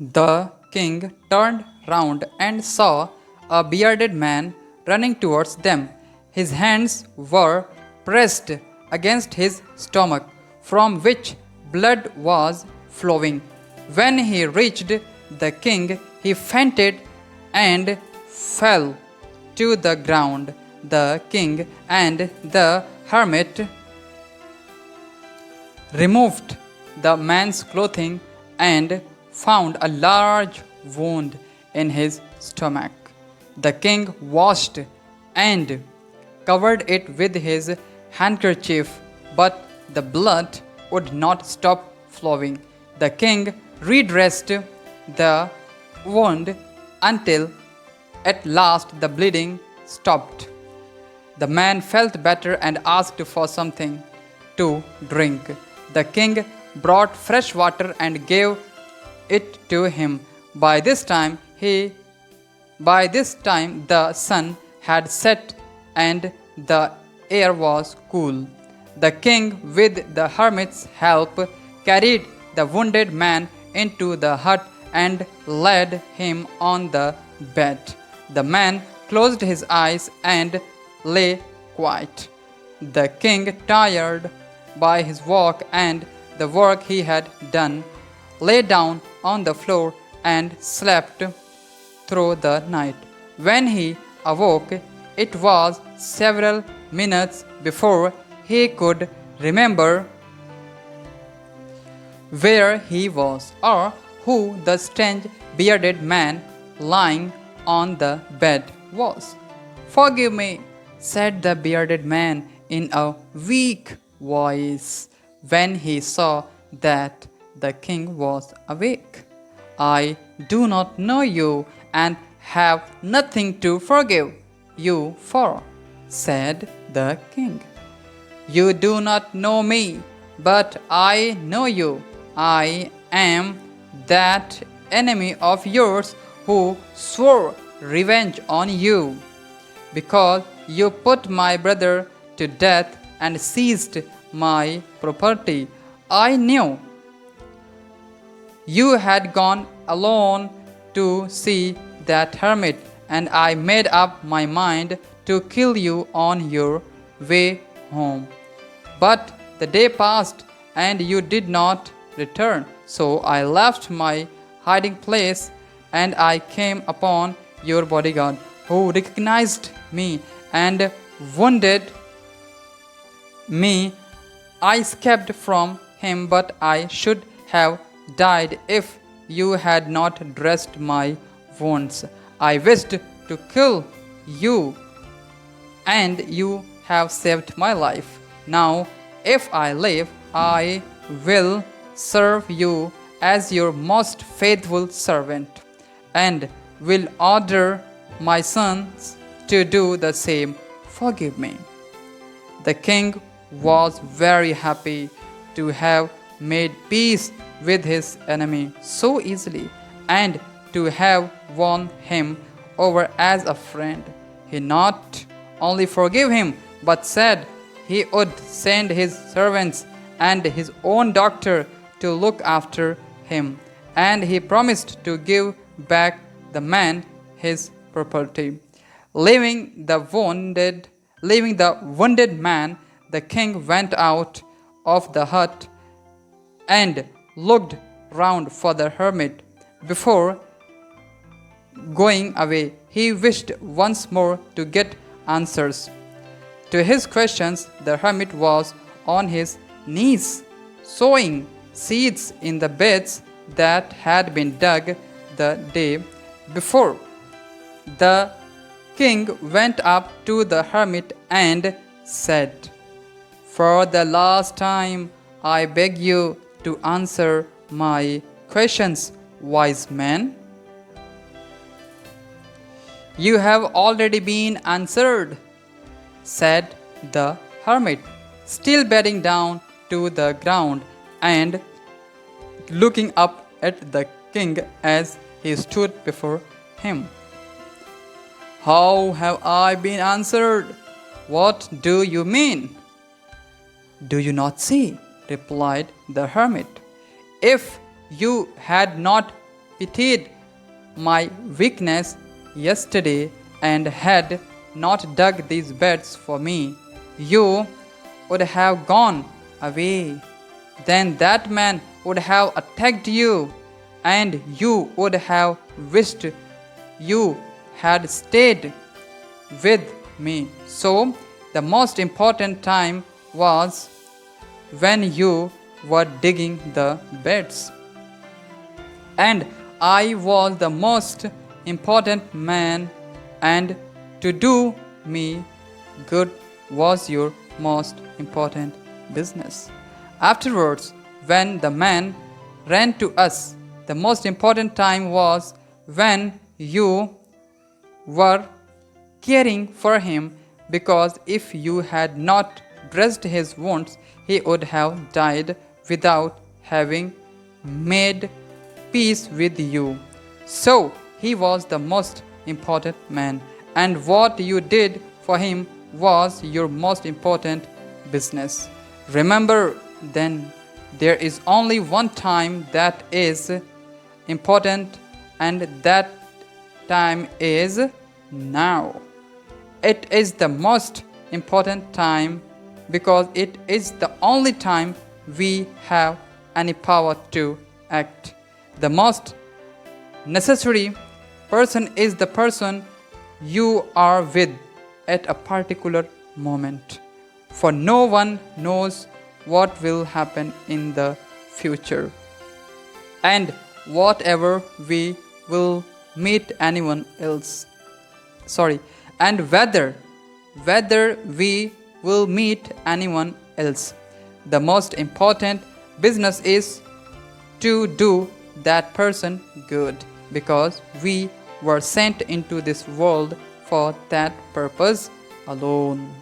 The king turned round and saw a bearded man running towards them. His hands were pressed against his stomach, from which blood was flowing. When he reached the king, he fainted and fell to the ground. The king and the hermit removed the man's clothing and found a large wound in his stomach. The king washed and covered it with his handkerchief, but the blood would not stop flowing. The king redressed the wound until at last the bleeding stopped. The man felt better and asked for something to drink. The king brought fresh water and gave it to him. By this time the sun had set and the air was cool. The king, with the hermit's help, carried the wounded man into the hut and laid him on the bed. The man closed his eyes and lay quiet. The king, tired by his walk and the work he had done, lay down on the floor and slept through the night. When he awoke, it was several minutes before he could remember where he was or who the strange bearded man lying on the bed was. "Forgive me," said the bearded man in a weak voice when he saw that the king was awake. "I do not know you and have nothing to forgive you for," said the king. "You do not know me, but I know you. I am that enemy of yours who swore revenge on you, because you put my brother to death and seized my property. I knew you had gone alone to see that hermit, and I made up my mind to kill you on your way home. But the day passed and you did not return, so I left my hiding place and I came upon your bodyguard, who recognized me and wounded me. I escaped from him, but I should have died if you had not dressed my wounds. I wished to kill you, and you have saved my life. Now, if I live, I will serve you as your most faithful servant, and will order my sons to do the same. Forgive me." The king was very happy to have made peace with his enemy so easily and to have won him over as a friend. He not only forgave him but said he would send his servants and his own doctor to look after him, and he promised to give back the man his property. Leaving the wounded man, the king went out of the hut and looked round for the hermit. Before going away, he wished once more to get answers to his questions. The hermit was on his knees, sowing seeds in the beds that had been dug the day before. The king went up to the hermit and said, "For the last time, I beg you to answer my questions, wise man." "You have already been answered," said the hermit, still bending down to the ground and looking up at the king as he stood before him. "How have I been answered? What do you mean?" "Do you not see?" replied the hermit. "If you had not pitied my weakness yesterday and had not dug these beds for me, you would have gone away. Then that man would have attacked you, and you would have wished you had stayed with me. So, the most important time was when you were digging the beds. And I was the most important man, and to do me good was your most important business. Afterwards, when the man ran to us, the most important time was when you were caring for him, because if you had not dressed his wounds, he would have died without having made peace with you. So he was the most important man, and what you did for him was your most important business. Remember then, there is only one time that is important, and that time is now. It is the most important time because it is the only time we have any power to act. The most necessary person is the person you are with at a particular moment, for no one knows what will happen in the future, and whatever we will meet anyone else. And whether we will meet anyone else. The most important business is to do that person good, because we were sent into this world for that purpose alone.